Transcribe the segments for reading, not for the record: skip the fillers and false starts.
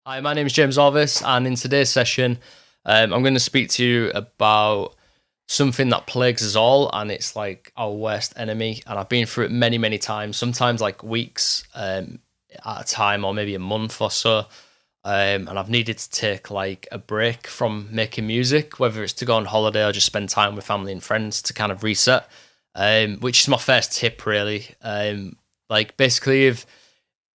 Hi, my name is James Orvis, and in today's session, I'm going to speak to you about something that plagues us all, and it's like our worst enemy. And I've been through it many, many times, sometimes like weeks at a time, or maybe a month or so. And I've needed to take like a break from making music, whether it's to go on holiday or just spend time with family and friends to kind of reset, which is my first tip, really. Like, basically,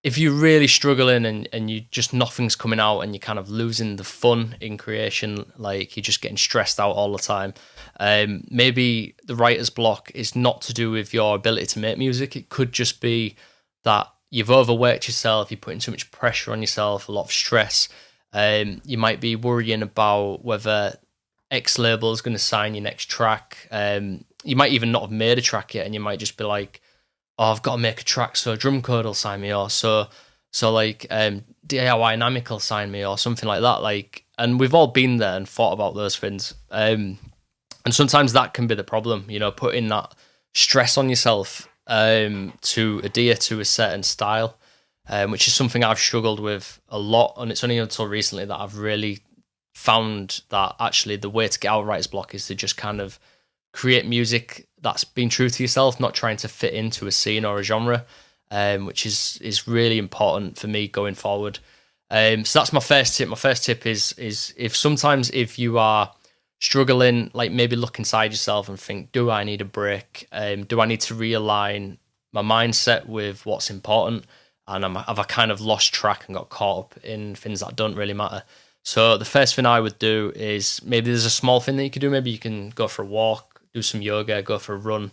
if you're really struggling and you just nothing's coming out and you're kind of losing the fun in creation, like you're just getting stressed out all the time, maybe the writer's block is not to do with your ability to make music. It could just be that you've overworked yourself, you're putting too much pressure on yourself, a lot of stress. You might be worrying about whether X label is going to sign your next track. You might even not have made a track yet, and you might just be like, oh, I've got to make a track so Drum Code will sign me, or DIY Namic will sign me, or something like that. Like, and we've all been there and thought about those things. And sometimes that can be the problem, putting that stress on yourself to adhere to a certain style, which is something I've struggled with a lot. And it's only until recently that I've really found that actually the way to get out of writer's block is to just kind of create music that's being true to yourself, not trying to fit into a scene or a genre, which is really important for me going forward. So that's my first tip. My first tip is if you are struggling, like maybe look inside yourself and think, do I need a break? Do I need to realign my mindset with what's important? And have I kind of lost track and got caught up in things that don't really matter? So the first thing I would do is, maybe there's a small thing that you can do. Maybe you can go for a walk, do some yoga, go for a run,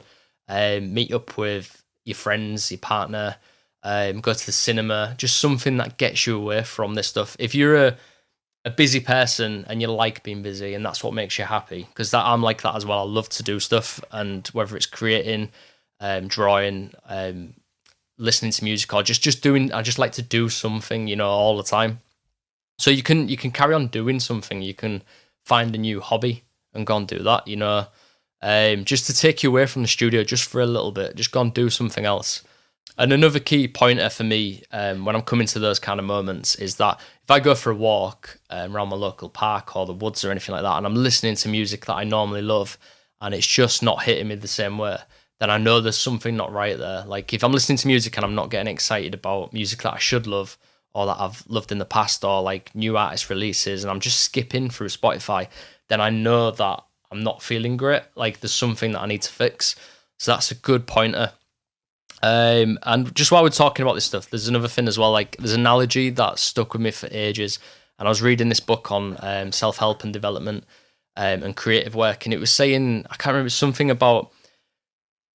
meet up with your friends, your partner, go to the cinema, just something that gets you away from this stuff. If you're a busy person and you like being busy and that's what makes you happy, because that I'm like that as well. I love to do stuff, and whether it's creating, drawing, listening to music, or just doing, I just like to do something, all the time. So you can carry on doing something. You can find a new hobby and go and do that, just to take you away from the studio just for a little bit. Just go and do something else. And another key pointer for me, when I'm coming to those kind of moments, is that if I go for a walk around my local park or the woods or anything like that, and I'm listening to music that I normally love, and it's just not hitting me the same way, then I know there's something not right there. Like, if I'm listening to music and I'm not getting excited about music that I should love or that I've loved in the past, or like new artist releases, and I'm just skipping through Spotify, then I know that I'm not feeling great. Like, there's something that I need to fix. So that's a good pointer. And just while we're talking about this stuff, there's another thing as well. Like, there's an analogy that stuck with me for ages. And I was reading this book on self-help and development and creative work, and it was saying, I can't remember, something about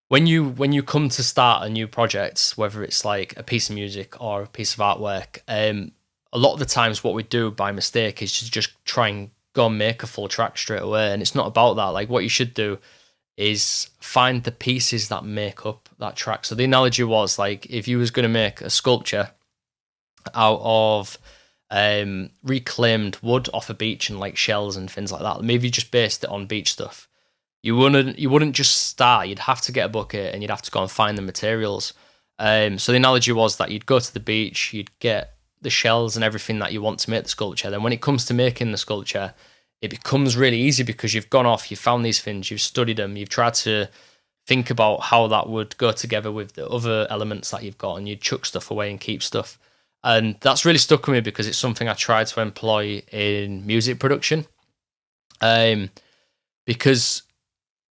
when you come to start a new project, whether it's like a piece of music or a piece of artwork, a lot of the times what we do by mistake is to just try and go and make a full track straight away. And it's not about that. Like, what you should do is find the pieces that make up that track. So the analogy was, like, if you was going to make a sculpture out of reclaimed wood off a beach and like shells and things like that, maybe you just based it on beach stuff. You wouldn't just start. You'd have to get a bucket and you'd have to go and find the materials. So the analogy was that you'd go to the beach, you'd get the shells and everything that you want to make the sculpture. Then when it comes to making the sculpture, it becomes really easy because you've gone off, you've found these things, you've studied them, you've tried to think about how that would go together with the other elements that you've got, and you chuck stuff away and keep stuff. And that's really stuck with me because it's something I try to employ in music production. Because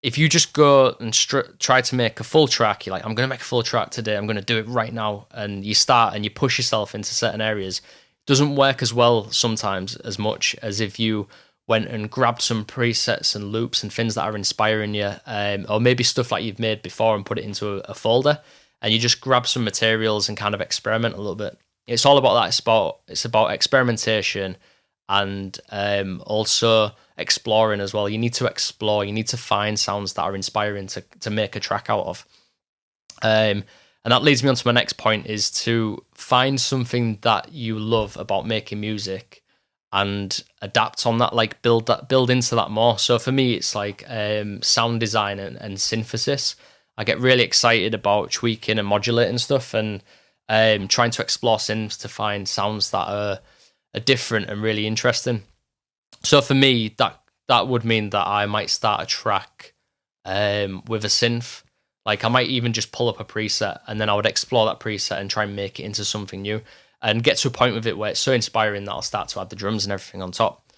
if you just go and try to make a full track, you're like, I'm going to make a full track today, I'm going to do it right now, and you start and you push yourself into certain areas, it doesn't work as well sometimes as much as if you went and grabbed some presets and loops and things that are inspiring you, or maybe stuff that you've made before and put it into a folder, and you just grab some materials and kind of experiment a little bit. It's all about that. It's about experimentation, and also exploring as well. You need to explore. You need to find sounds that are inspiring to make a track out of. And that leads me on to my next point, is to find something that you love about making music and adapt on that, like build into that more. So for me, it's like sound design and synthesis. I get really excited about tweaking and modulating stuff, and trying to explore synths to find sounds that are are different and really interesting. So for me, that would mean that I might start a track with a synth. Like I might even just pull up a preset and then I would explore that preset and try and make it into something new and get to a point with it where it's so inspiring that I'll start to add the drums and everything on top.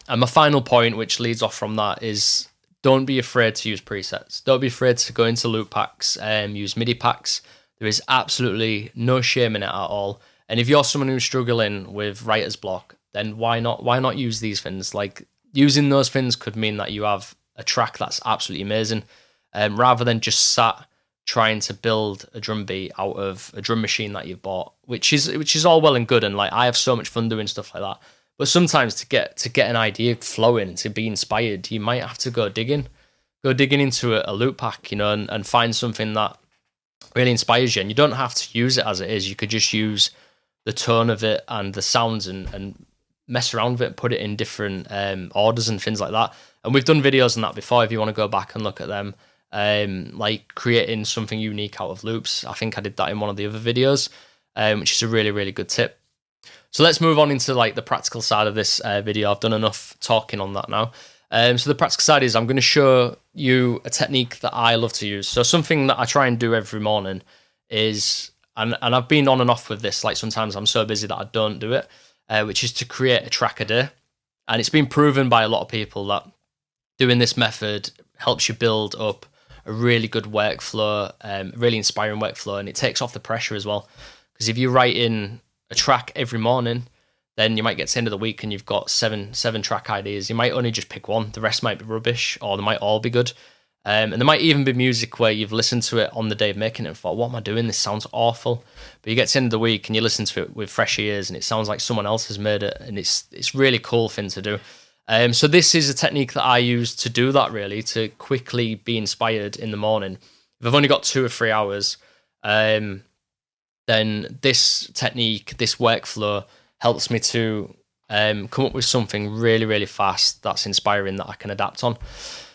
And my final point, which leads off from that, is don't be afraid to use presets. Don't be afraid to go into loop packs and use MIDI packs. There is absolutely no shame in it at all. And if you're someone who's struggling with writer's block, then why not use these things? Like using those things could mean that you have a track that's absolutely amazing, rather than just sat trying to build a drum beat out of a drum machine that you've bought, which is all well and good. And like I have so much fun doing stuff like that. But sometimes to get an idea flowing, to be inspired, you might have to go digging into a loop pack, you know, and find something that really inspires you. And you don't have to use it as it is. You could just use the tone of it and the sounds and mess around with it, put it in different orders and things like that. And we've done videos on that before if you want to go back and look at them. Like creating something unique out of loops. I think I did that in one of the other videos, which is a really, really good tip. So let's move on into like the practical side of this video. I've done enough talking on that now. So the practical side is I'm going to show you a technique that I love to use. So something that I try and do every morning is, and I've been on and off with this, like sometimes I'm so busy that I don't do it, which is to create a track a day. And it's been proven by a lot of people that doing this method helps you build up a really good workflow, really inspiring workflow, and it takes off the pressure as well. Because if you write in a track every morning, then you might get to the end of the week and you've got seven track ideas. You might only just pick one. The rest might be rubbish, or they might all be good. And there might even be music where you've listened to it on the day of making it and thought, what am I doing? This sounds awful. But you get to the end of the week and you listen to it with fresh ears and it sounds like someone else has made it, and it's really cool thing to do. So this is a technique that I use to do that, really, to quickly be inspired in the morning. If I've only got 2 or 3 hours, then this technique, this workflow, helps me to come up with something really, really fast that's inspiring that I can adapt on.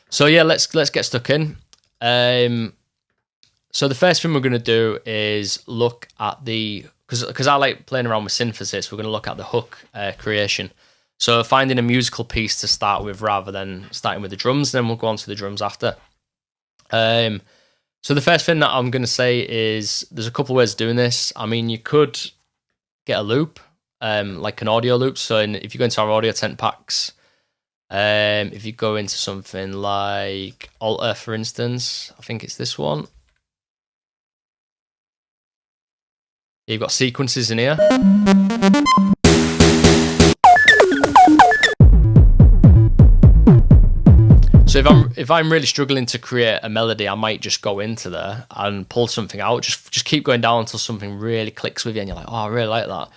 So yeah, let's get stuck in. So the first thing we're going to do is look at because I like playing around with synthesis, we're going to look at the hook creation. So finding a musical piece to start with rather than starting with the drums, then we'll go on to the drums after. So the first thing that I'm going to say is there's a couple of ways of doing this. I mean, you could get a loop, like an audio loop. So if you go into our Audiotent packs, if you go into something like Alter, for instance, I think it's this one. You've got sequences in here. So if I'm really struggling to create a melody, I might just go into there and pull something out. Just keep going down until something really clicks with you and you're like, oh, I really like that.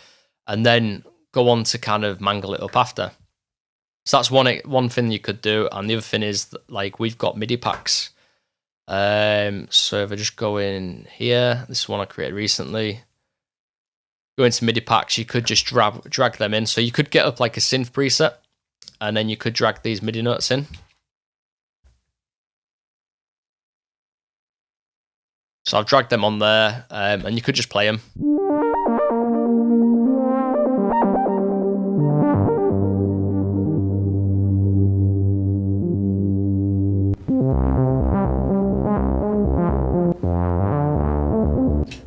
And then go on to kind of mangle it up after. So that's one thing you could do. And the other thing is that, like, we've got MIDI packs. So if I just go in here, this is one I created recently. Go into MIDI packs, you could just drag them in. So you could get up like a synth preset and then you could drag these MIDI notes in. So I've dragged them on there, and you could just play them.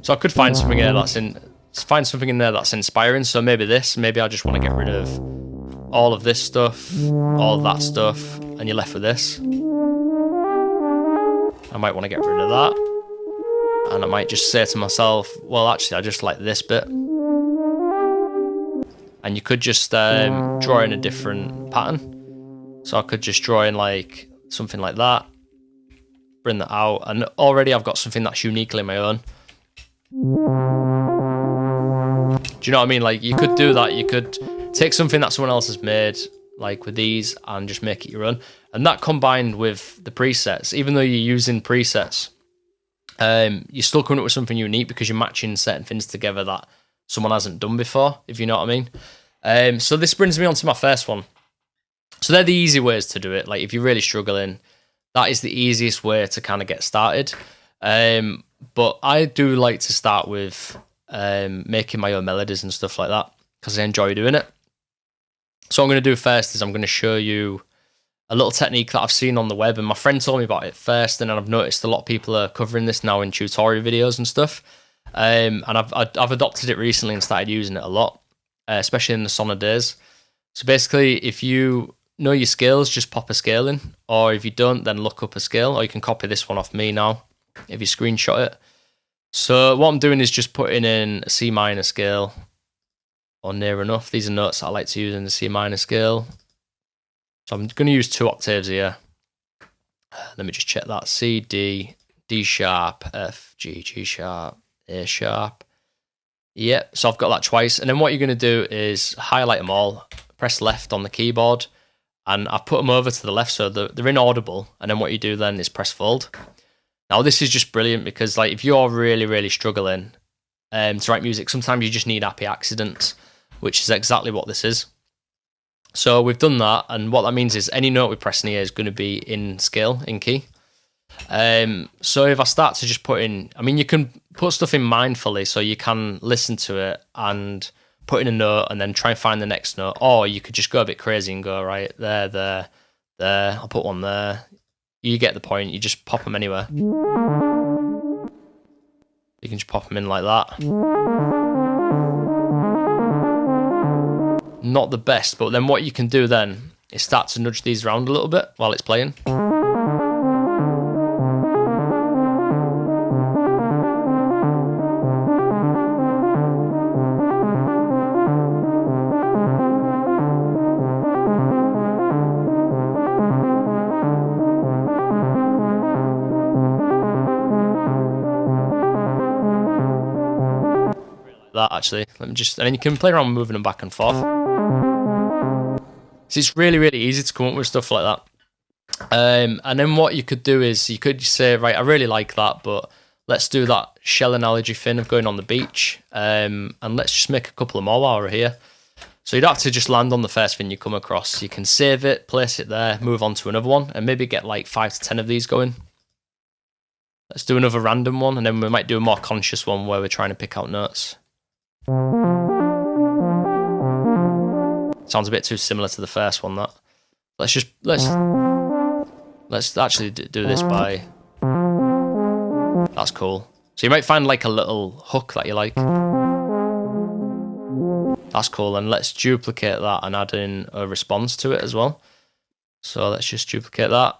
So I could find something in there that's inspiring. So maybe I just want to get rid of all of this stuff, all of that stuff, and you're left with this. I might want to get rid of that. And I might just say to myself, well, actually, I just like this bit. And you could just draw in a different pattern. So I could just draw in like something like that, bring that out, and already I've got something that's uniquely my own. Do you know what I mean? Like, you could do that. You could take something that someone else has made, like with these, and just make it your own. And that combined with the presets, even though you're using presets, you're still coming up with something unique because you're matching certain things together that someone hasn't done before, if you know what I mean. So this brings me on to my first one. So they're the easy ways to do it. Like, if you're really struggling, that is the easiest way to kind of get started. But I do like to start with making my own melodies and stuff like that. because I enjoy doing it. So what I'm going to do first is I'm going to show you a little technique that I've seen on the web, and my friend told me about it first, and then I've noticed a lot of people are covering this now in tutorial videos and stuff. And I've adopted it recently and started using it a lot, especially in the sonor days. So basically, if you know your scales, just pop a scale in, or if you don't, then look up a scale, or you can copy this one off me now if you screenshot it. So what I'm doing is just putting in a C minor scale, or near enough. These are notes that I like to use in the C minor scale. So I'm going to use 2 octaves here. Let me just check that. C, D, D sharp, F, G, G sharp, A sharp. Yep, so I've got that twice. And then what you're going to do is highlight them all, press left on the keyboard, and I've put them over to the left so they're inaudible. And then what you do then is press fold. Now this is just brilliant because like if you're really, really struggling to write music, sometimes you just need happy accidents, which is exactly what this is. So we've done that, and what that means is any note we press in here is going to be in scale, in key. So if I start to just put in, I mean, you can put stuff in mindfully, so you can listen to it and put in a note and then try and find the next note, or you could just go a bit crazy and go, right, there, I'll put one there. You get the point, you just pop them anywhere. You can just pop them in like that. Not the best, but then what you can do then is start to nudge these around a little bit while it's playing. That actually, let me just, and then you can play around moving them back and forth. So it's really, really easy to come up with stuff like that. And then what you could do is you could say, right, I really like that, but let's do that shell analogy thing of going on the beach, and let's just make a couple of more while we're here. So you'd have to just land on the first thing you come across. You can save it, place it there, move on to another one, and maybe get like 5 to 10 of these going. Let's do another random one, and then we might do a more conscious one where we're trying to pick out notes. Sounds a bit too similar to the first one, that. Let's actually do this by... That's cool. So you might find like a little hook that you like. That's cool, and let's duplicate that and add in a response to it as well. So let's just duplicate that.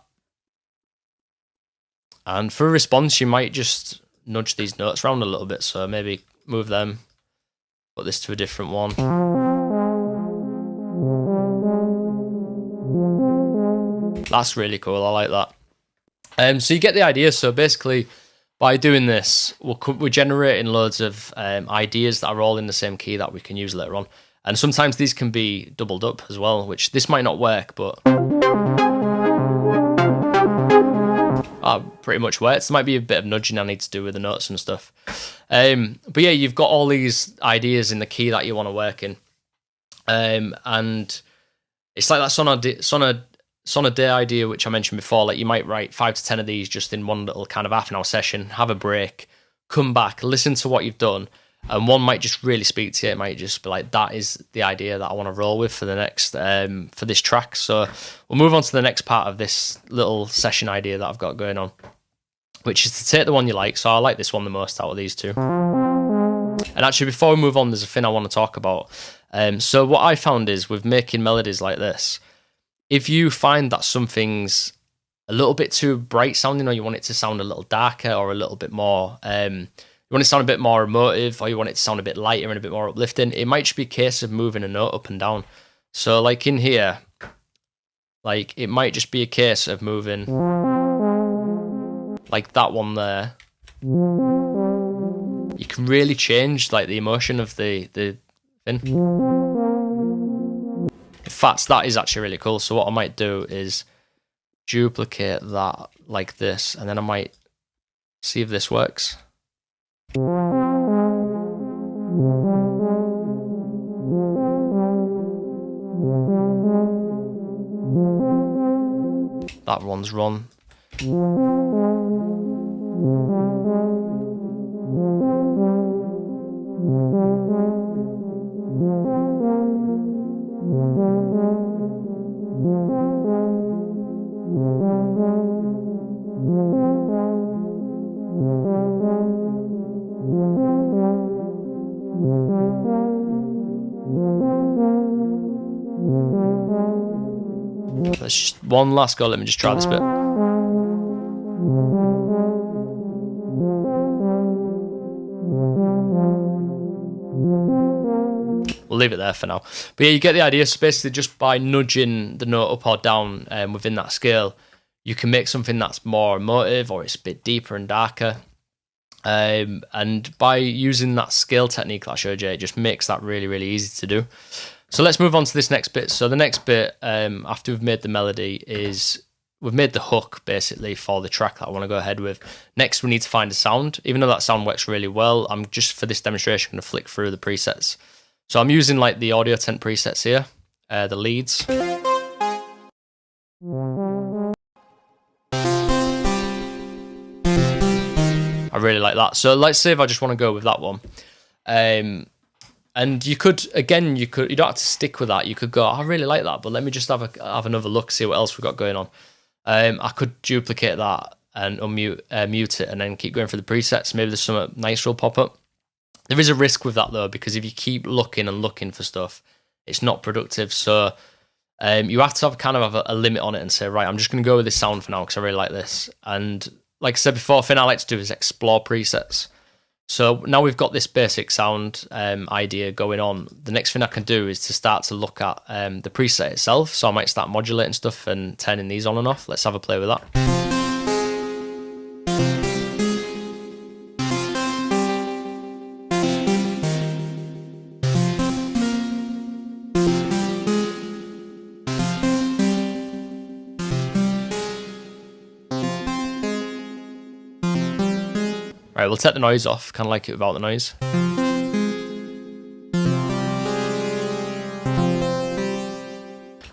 And for a response, you might just nudge these notes around a little bit. So maybe move them, put this to a different one. That's really cool, I like that. So you get the idea. So basically, by doing this, we're generating loads of ideas that are all in the same key that we can use later on. And sometimes these can be doubled up as well, which this might not work, but pretty much works. There might be a bit of nudging I need to do with the notes and stuff. But yeah, you've got all these ideas in the key that you want to work in. And it's like that sonor day idea, which I mentioned before. Like you might write 5 to 10 of these just in one little kind of half-an-hour session, have a break, come back, listen to what you've done, and one might just really speak to you. It might just be like, that is the idea that I want to roll with for the next for this track. So we'll move on to the next part of this little session idea that I've got going on, which is to take the one you like. So I like this one the most out of these two. And actually, before we move on, there's a thing I want to talk about. So what I found is with making melodies like this, if you find that something's a little bit too bright sounding, or you want it to sound a little darker, or a little bit more, you want it to sound a bit more emotive, or you want it to sound a bit lighter and a bit more uplifting, it might just be a case of moving a note up and down. So like in here, like it might just be a case of moving like that one there. You can really change like the emotion of the thing. In fact, that is actually really cool. So what I might do is duplicate that like this, and then I might see if this works. That one's run. Let's just one last go. Let me just try this bit. We'll leave it there for now. But yeah, you get the idea. So basically, just by nudging the note up or down within that scale, you can make something that's more emotive, or it's a bit deeper and darker. And by using that scale technique that I showed you, it just makes that really, really easy to do. So let's move on to this next bit. So the next bit, after we've made the melody, is we've made the hook basically for the track that I want to go ahead with. Next, we need to find a sound. Even though that sound works really well, I'm just, for this demonstration, going to flick through the presets. So I'm using like the Audiotent presets here, the leads. I really like that. So let's say if I just want to go with that one. And you could, again, you don't have to stick with that. You could go, I really like that, but let me just have another look, see what else we've got going on. I could duplicate that and mute it and then keep going for the presets. Maybe there's something nice will pop up. There is a risk with that though, because if you keep looking and looking for stuff, it's not productive. So you have to have a limit on it and say, right, I'm just going to go with this sound for now because I really like this. And like I said before, the thing I like to do is explore presets. So now we've got this basic sound idea going on. The next thing I can do is to start to look at the preset itself. So I might start modulating stuff and turning these on and off. Let's have a play with that. Right, we'll take the noise off, kind of like it without the noise.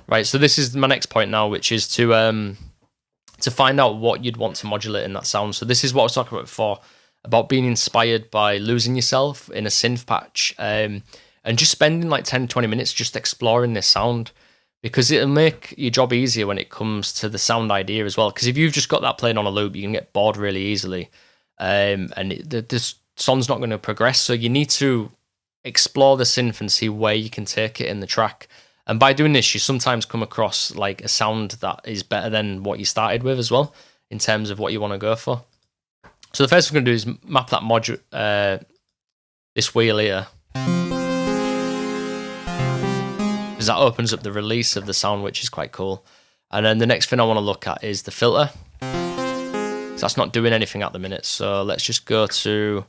Right, so this is my next point now, which is to find out what you'd want to modulate in that sound. So this is what I was talking about before, about being inspired by losing yourself in a synth patch and just spending like 10, 20 minutes just exploring this sound, because it'll make your job easier when it comes to the sound idea as well. Because if you've just got that playing on a loop, you can get bored really easily. The song's not going to progress, so you need to explore the synth and see where you can take it in the track. And by doing this, you sometimes come across like a sound that is better than what you started with as well, in terms of what you want to go for. So the first thing we're going to do is map that this wheel here, because that opens up the release of the sound, which is quite cool. And then the next thing I want to look at is the filter. So that's not doing anything at the minute. So let's just go to...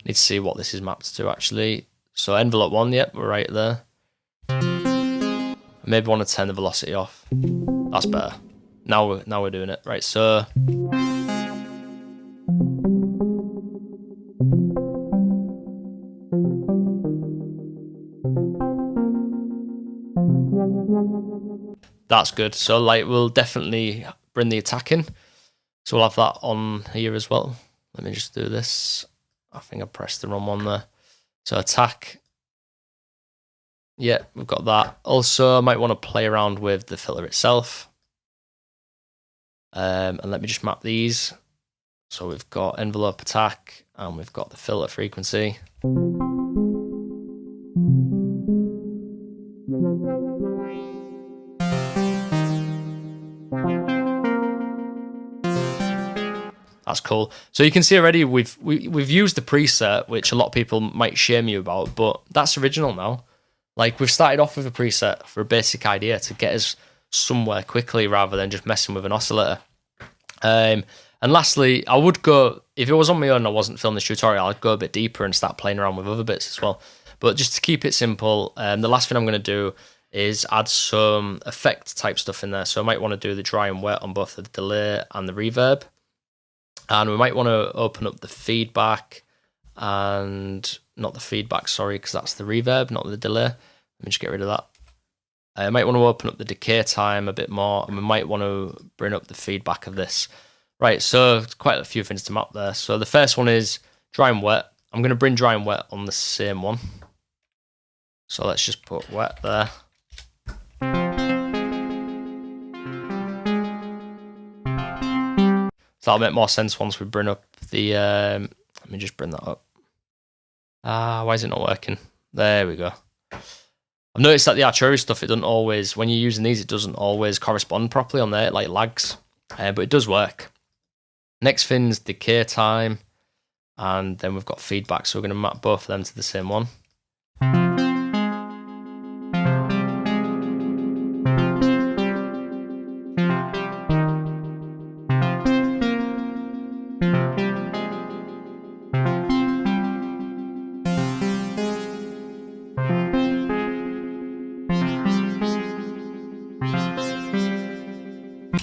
Need to see what this is mapped to actually. So envelope 1, yep, we're right there. Maybe want to turn the velocity off. That's better. Now we're doing it. Right, so... That's good. So like we'll definitely bring the attack in. So we'll have that on here as well. Let me just do this. I think I pressed the wrong one there. So attack. Yeah, we've got that. Also, I might want to play around with the filter itself. And let me just map these. So we've got envelope attack and we've got the filter frequency. That's cool. So you can see already we've used the preset, which a lot of people might shame you about, but that's original now. Like we've started off with a preset for a basic idea to get us somewhere quickly rather than just messing with an oscillator. And lastly, I would go, if it was on my own and I wasn't filming this tutorial, I'd go a bit deeper and start playing around with other bits as well. But just to keep it simple, the last thing I'm going to do is add some effect type stuff in there. So I might want to do the dry and wet on both the delay and the reverb. And we might want to open up the feedback and not the feedback, sorry, because that's the reverb, not the delay. Let me just get rid of that. I might want to open up the decay time a bit more, and we might want to bring up the feedback of this. Right, so quite a few things to map there. So the first one is dry and wet. I'm going to bring dry and wet on the same one. So let's just put wet there. So that'll make more sense once we bring up the... let me just bring that up. Why is it not working? There we go. I've noticed that the archery stuff, it doesn't always, when you're using these, it doesn't always correspond properly on there, like lags, but it does work. Next thing's decay time, and then we've got feedback, so we're going to map both of them to the same one.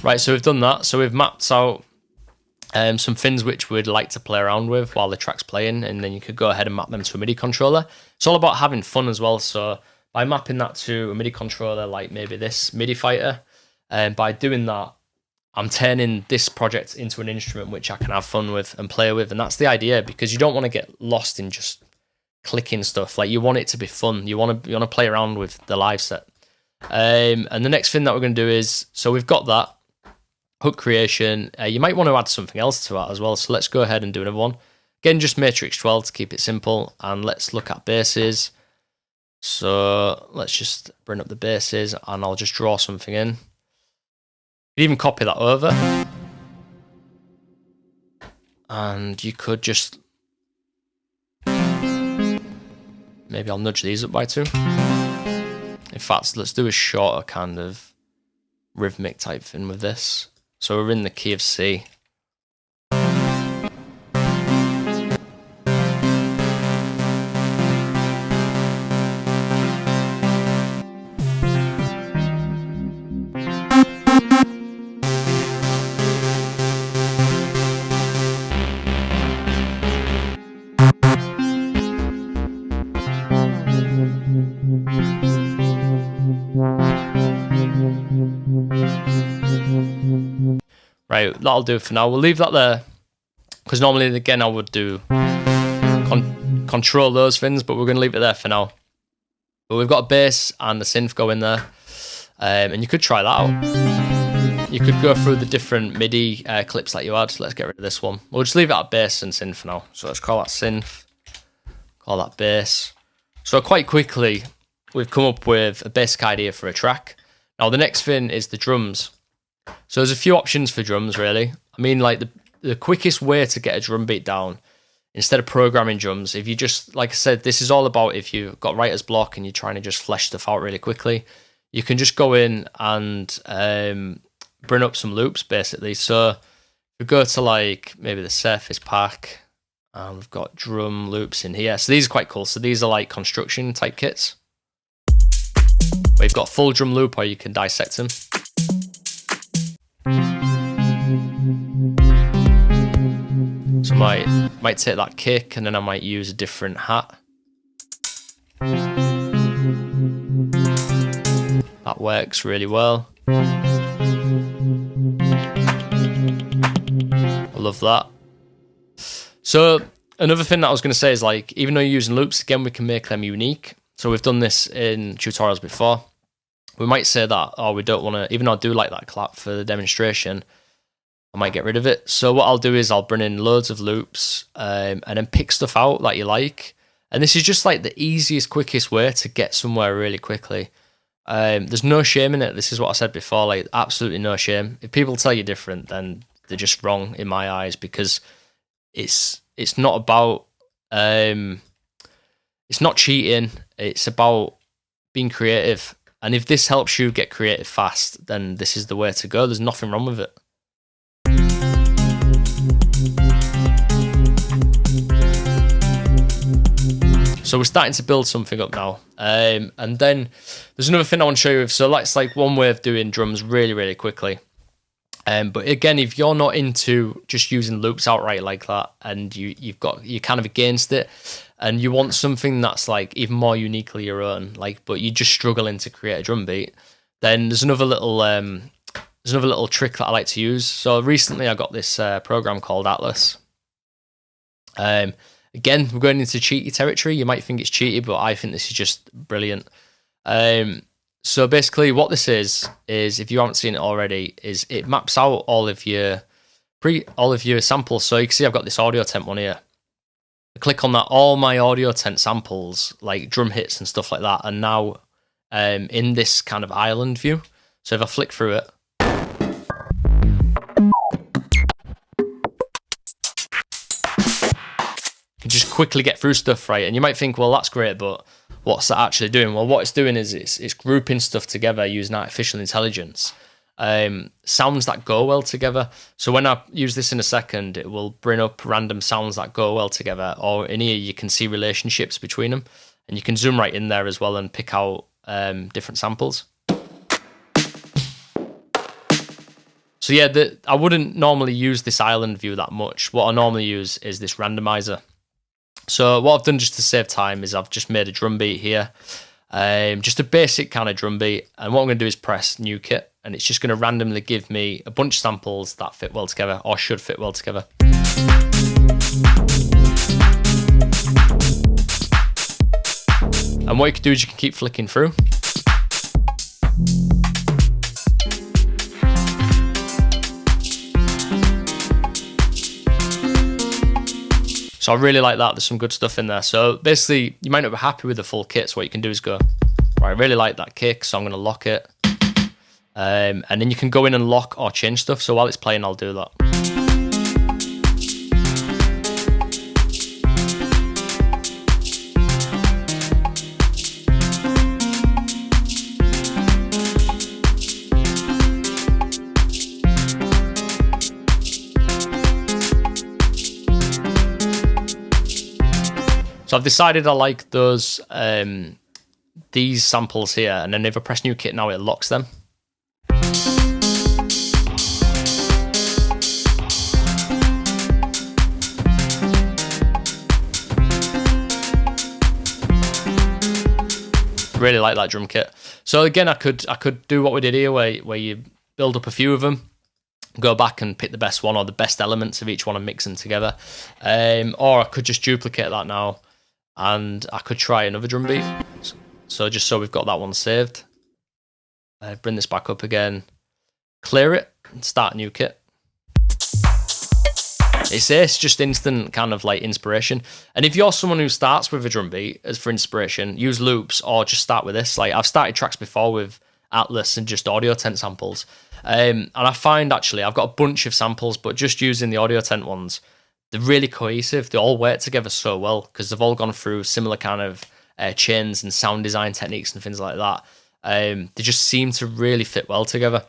Right, so we've done that. So we've mapped out some things which we'd like to play around with while the track's playing, and then you could go ahead and map them to a MIDI controller. It's all about having fun as well. So by mapping that to a MIDI controller, like maybe this MIDI fighter, and by doing that, I'm turning this project into an instrument which I can have fun with and play with. And that's the idea, because you don't want to get lost in just clicking stuff. Like, you want it to be fun. You want to play around with the live set. And the next thing that we're going to do is, so we've got that hook creation. You might want to add something else to that as well. So let's go ahead and do another one. Again, just matrix 12 to keep it simple. And let's look at basses. So let's just bring up the basses, and I'll just draw something in. You can even copy that over. And you could just, maybe I'll nudge these up by 2. In fact, let's do a shorter kind of rhythmic type thing with this. So we're in the key of C. Right, that'll do for now. We'll leave that there, because normally, again, I would do control those things, but we're going to leave it there for now. But we've got a bass and a synth going there, and you could try that out. You could go through the different MIDI clips that you had. So let's get rid of this one. We'll just leave it at bass and synth for now. So let's call that synth, call that bass. So quite quickly, we've come up with a basic idea for a track. Now, the next thing is the drums. So there's a few options for drums, really. I mean, like, the quickest way to get a drum beat down, instead of programming drums, if you just, like I said, this is all about if you've got writer's block and you're trying to just flesh stuff out really quickly, you can just go in and bring up some loops, basically. So we go to, like, maybe the surface pack, and we've got drum loops in here. So these are quite cool. So these are like construction type kits, where you've got full drum loop, or you can dissect them. So I might take that kick, and then I might use a different hat. That works really well. I love that. So another thing that I was going to say is, like, even though you're using loops, again, we can make them unique. So we've done this in tutorials before. We might say that, oh, we don't want to, even though I do like that clap for the demonstration, I might get rid of it. So what I'll do is I'll bring in loads of loops and then pick stuff out that you like. And this is just like the easiest, quickest way to get somewhere really quickly. There's no shame in it. This is what I said before, like, absolutely no shame. If people tell you different, then they're just wrong in my eyes, because it's not about, it's not cheating. It's about being creative. And if this helps you get creative fast, then this is the way to go. There's nothing wrong with it. So we're starting to build something up now. And then there's another thing I want to show you. So that's like one way of doing drums really, really quickly. But again, if you're not into just using loops outright like that, and you're kind of against it, and you want something that's like even more uniquely your own, like, but you're just struggling to create a drum beat, then there's another little trick that I like to use. So recently I got this program called Atlas. Again, we're going into cheaty territory. You might think it's cheaty, but I think this is just brilliant. So basically what this is if you haven't seen it already, is it maps out all of your samples. So you can see I've got this Audiotent one here. I click on that, all my Audiotent samples, like drum hits and stuff like that, and now in this kind of island view. So if I flick through it, you can just quickly get through stuff, right? And you might think, well, that's great, but what's that actually doing? Well, what it's doing is it's grouping stuff together using artificial intelligence. Sounds that go well together. So when I use this in a second, it will bring up random sounds that go well together. Or in here, you can see relationships between them. And you can zoom right in there as well and pick out different samples. So yeah, I wouldn't normally use this island view that much. What I normally use is this randomizer. So what I've done just to save time is I've just made a drum beat here. Just a basic kind of drum beat. And what I'm going to do is press new kit. And it's just going to randomly give me a bunch of samples that fit well together or should fit well together. And what you can do is you can keep flicking through. So I really like that. There's some good stuff in there. So basically, you might not be happy with the full kit. So what you can do is go, right, I really like that kick, so I'm going to lock it. And then you can go in and lock or change stuff. So while it's playing, I'll do that. So I've decided I like those these samples here, and then if I press new kit now, it locks them. Really like that drum kit. So again, I could do what we did here, where you build up a few of them, go back and pick the best one or the best elements of each one and mix them together. Or I could just duplicate that now, and I could try another drum beat. So just so we've got that one saved. Bring this back up again, clear it, and start a new kit. It's just instant kind of like inspiration. And if you're someone who starts with a drum beat as for inspiration, use loops or just start with this. Like I've started tracks before with Atlas and just Audiotent samples. And I find actually I've got a bunch of samples, but just using the Audiotent ones, they're really cohesive. They all work together so well because they've all gone through similar kind of chains and sound design techniques and things like that. They just seem to really fit well together.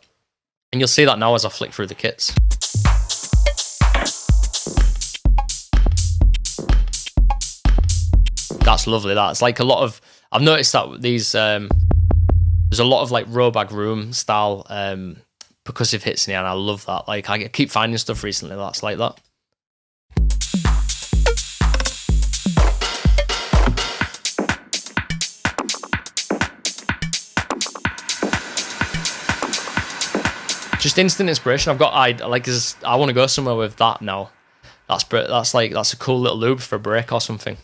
And you'll see that now as I flick through the kits. That's lovely. That's like a lot of, I've noticed that these, there's a lot of like Robag Room style percussive hits in here, and I love that. Like I keep finding stuff recently that's like that. Just instant inspiration. I want to go somewhere with that now. That's a cool little loop for a break or something.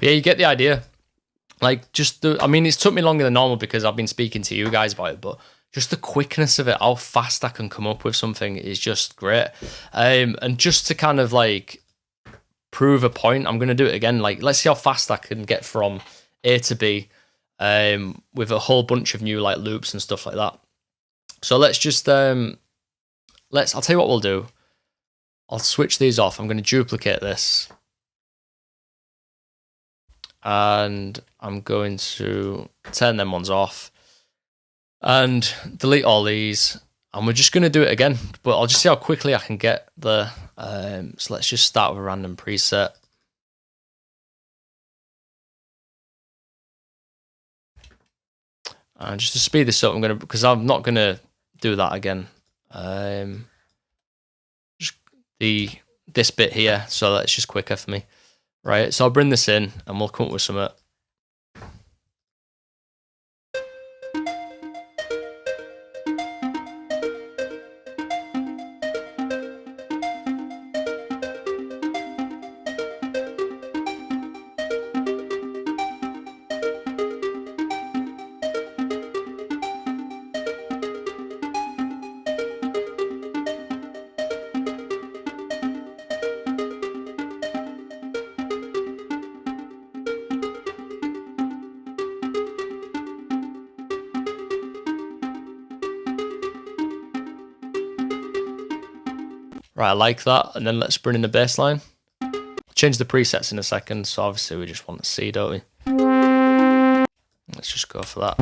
Yeah, you get the idea. Like, I mean, it's took me longer than normal because I've been speaking to you guys about it, but just the quickness of it, how fast I can come up with something is just great. And just to kind of like prove a point, I'm going to do it again. Like, let's see how fast I can get from A to B with a whole bunch of new like loops and stuff like that. So let's just, I'll tell you what we'll do. I'll switch these off. I'm going to duplicate this. And I'm going to turn them ones off and delete all these. And we're just going to do it again, but I'll just see how quickly I can get the, so let's just start with a random preset. And just to speed this up, because I'm not going to do that again. Just this bit here, so that's just quicker for me. Right, so I'll bring this in and we'll come up with something. Right, I like that. And then let's bring in the bass line. I'll change the presets in a second. So obviously we just want the C, don't we? Let's just go for that.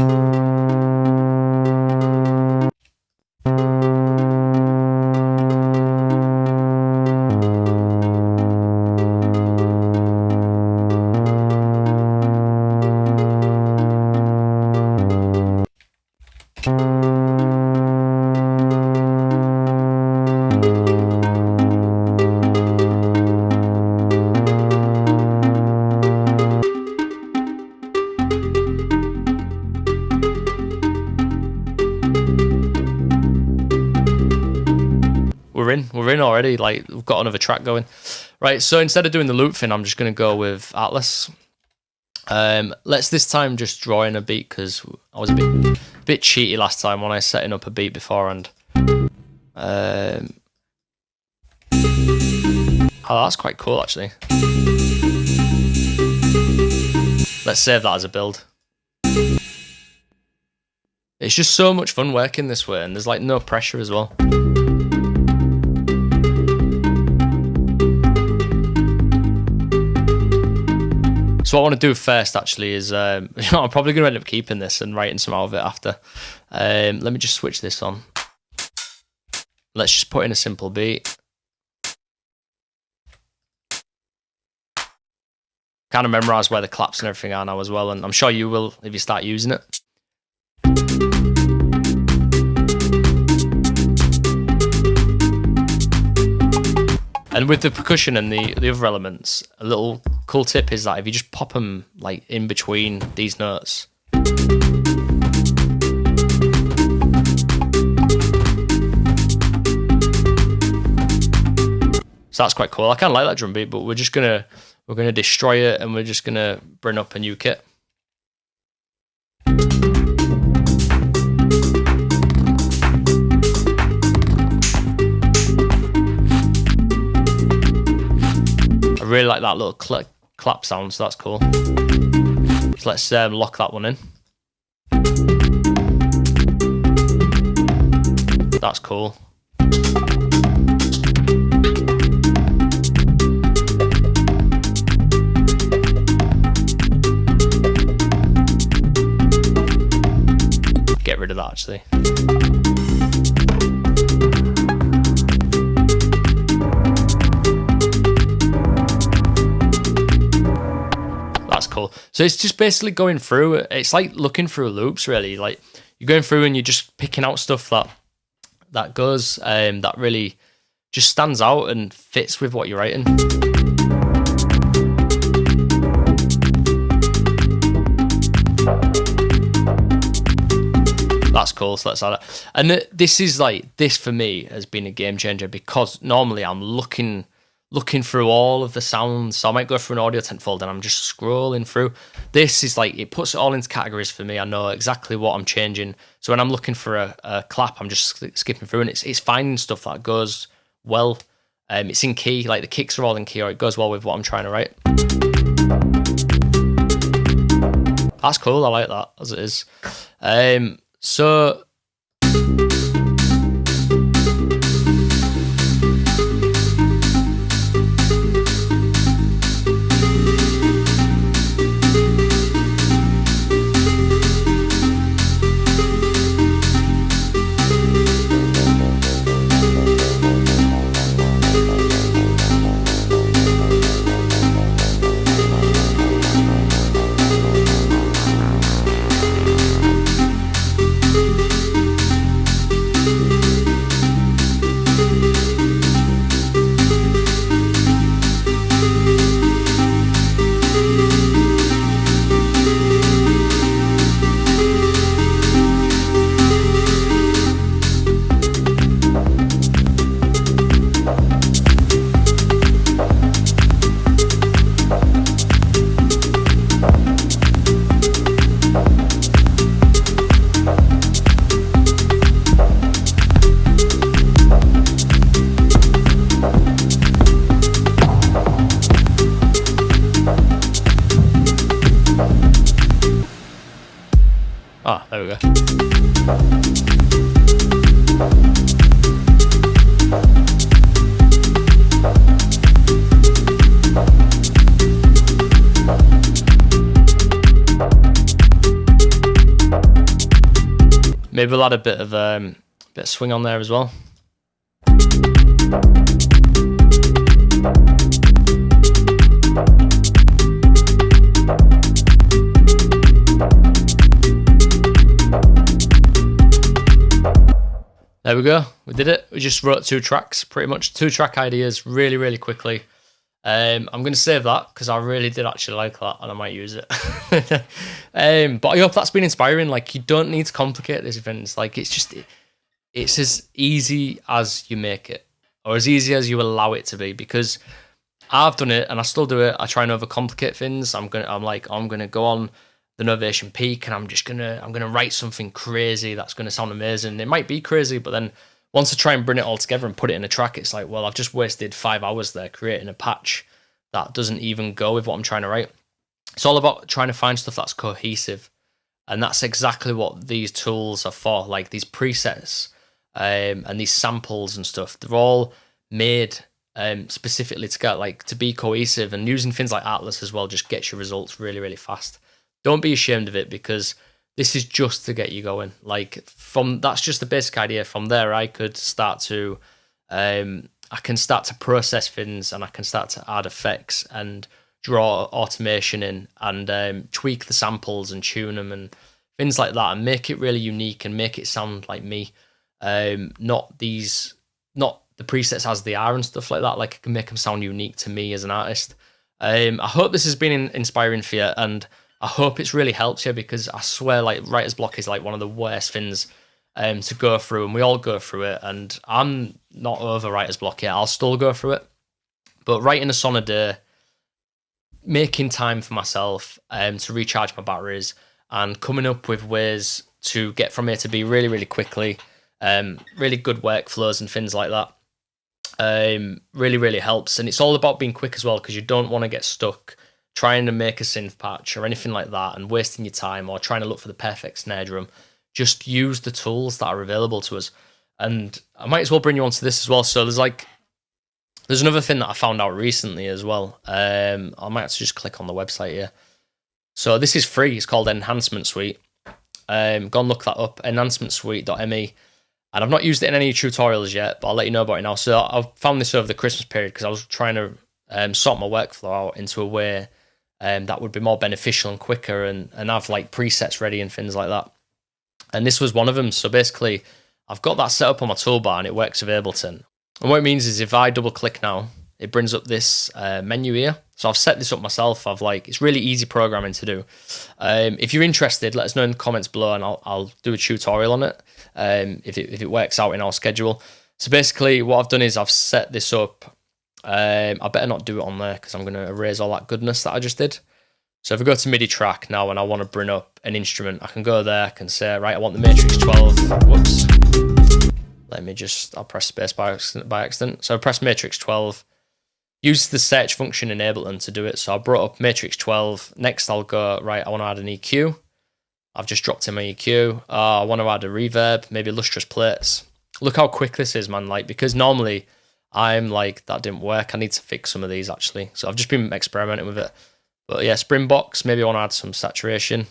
We're in already, like we've got another track going. Right, so instead of doing the loop thing, I'm just going to go with Atlas. Let's this time just draw in a beat, because I was a bit cheaty last time when I was setting up a beat beforehand. Oh, that's quite cool actually. Let's save that as a build. It's just so much fun working this way, and there's like no pressure as well. So what I want to do first actually is, I'm probably going to end up keeping this and writing some out of it after. Let me just switch this on. Let's just put in a simple beat. Kind of memorize where the claps and everything are now as well, and I'm sure you will if you start using it. And with the percussion and the other elements, a little cool tip is that if you just pop them like in between these notes, so that's quite cool. I kind of like that drum beat, but we're gonna destroy it, and we're just gonna bring up a new kit. I really like that little clap sound, so that's cool. So let's lock that one in. That's cool. Get rid of that actually. That's cool. So it's just basically going through, it's like looking through loops really. Like you're going through and you're just picking out stuff that goes, that really just stands out and fits with what you're writing. That's cool, so let's add it. And this for me has been a game changer, because normally I'm looking through all of the sounds. So I might go through an Audiotent folder and I'm just scrolling through. This is like, it puts it all into categories for me. I know exactly what I'm changing. So when I'm looking for a clap, I'm just skipping through, and it's finding stuff that goes well. It's in key, like the kicks are all in key, or it goes well with what I'm trying to write. That's cool, I like that as it is. So Ah, there we go. Maybe we'll add a bit of swing on there as well. There we go. We did it. We just wrote 2 tracks, pretty much 2 track ideas really, really quickly. I'm going to save that because I really did actually like that and I might use it. But I hope that's been inspiring. Like, you don't need to complicate these events. Like, it's as easy as you make it, or as easy as you allow it to be, because I've done it and I still do it. I try and overcomplicate things. I'm gonna go on the Novation Peak and I'm gonna write something crazy that's gonna sound amazing. It might be crazy, but then once I try and bring it all together and put it in a track, it's like, well, I've just wasted 5 hours there creating a patch that doesn't even go with what I'm trying to write. It's all about trying to find stuff that's cohesive, and that's exactly what these tools are for. Like, these presets and these samples and stuff, they're all made specifically to be cohesive, and using things like Atlas as well just gets your results really, really fast. Don't be ashamed of it, because this is just to get you going. Like, that's just the basic idea. From there, I can start to process things, and I can start to add effects and draw automation in, and tweak the samples and tune them and things like that, and make it really unique and make it sound like me. Not the presets as they are and stuff like that. Like, I can make them sound unique to me as an artist. I hope this has been inspiring for you, and I hope it's really helped you, because I swear, like, writer's block is like one of the worst things to go through, and we all go through it, and I'm not over writer's block yet. I'll still go through it, but writing a song a day, making time for myself to recharge my batteries, and coming up with ways to get from A to B really, really quickly, really good workflows and things like that, really, really helps. And it's all about being quick as well, because you don't want to get stuck trying to make a synth patch or anything like that and wasting your time, or trying to look for the perfect snare drum. Just use the tools that are available to us. And I might as well bring you onto this as well. So there's another thing that I found out recently as well. I might have to just click on the website here. So this is free. It's called Enhancement Suite. Go and look that up, enhancementsuite.me. And I've not used it in any tutorials yet, but I'll let you know about it now. So I found this over the Christmas period because I was trying to sort my workflow out into a way that would be more beneficial and quicker, and have like presets ready and things like that. And this was one of them. So basically, I've got that set up on my toolbar and it works with Ableton. And what it means is if I double click now, it brings up this menu here. So I've set this up myself. It's really easy programming to do. If you're interested, let us know in the comments below, and I'll do a tutorial on it if it works out in our schedule. So basically, what I've done is I've set this up. I better not do it on there because I'm going to erase all that goodness that I just did. So if I go to MIDI track now and I want to bring up an instrument, I can go there. I can say, right, I want the Matrix 12. Whoops. I'll press space by accident. So I press Matrix 12. Use the search function in Ableton to do it. So I brought up Matrix 12. Next, I'll go, right, I want to add an EQ. I've just dropped in my EQ. I want to add a reverb, maybe lustrous plates. Look how quick this is, man. Like, because normally I'm like, that didn't work. I need to fix some of these, actually. So I've just been experimenting with it. But yeah, Springbox, maybe I want to add some saturation.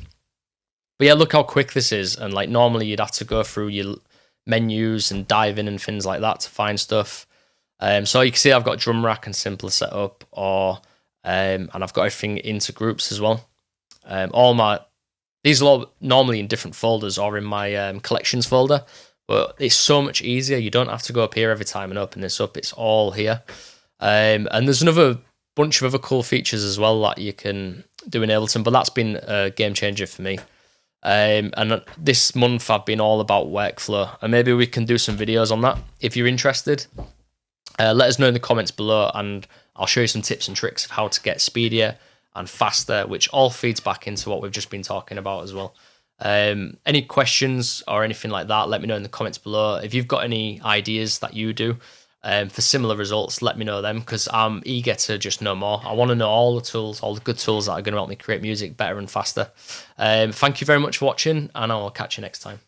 But yeah, look how quick this is. And like, normally you'd have to go through your menus and dive in and things like that to find stuff. So you can see I've got drum rack and simpler set up, and I've got everything into groups as well. These are all normally in different folders or in my collections folder, but it's so much easier. You don't have to go up here every time and open this up. It's all here. And there's another bunch of other cool features as well that you can do in Ableton, but that's been a game changer for me. And this month I've been all about workflow, and maybe we can do some videos on that if you're interested. Let us know in the comments below, and I'll show you some tips and tricks of how to get speedier and faster, which all feeds back into what we've just been talking about as well. Any questions or anything like that, let me know in the comments below. If you've got any ideas that you do, for similar results, let me know them, because I'm eager to just know more. I want to know all the tools, all the good tools that are going to help me create music better and faster. Thank you very much for watching, and I'll catch you next time.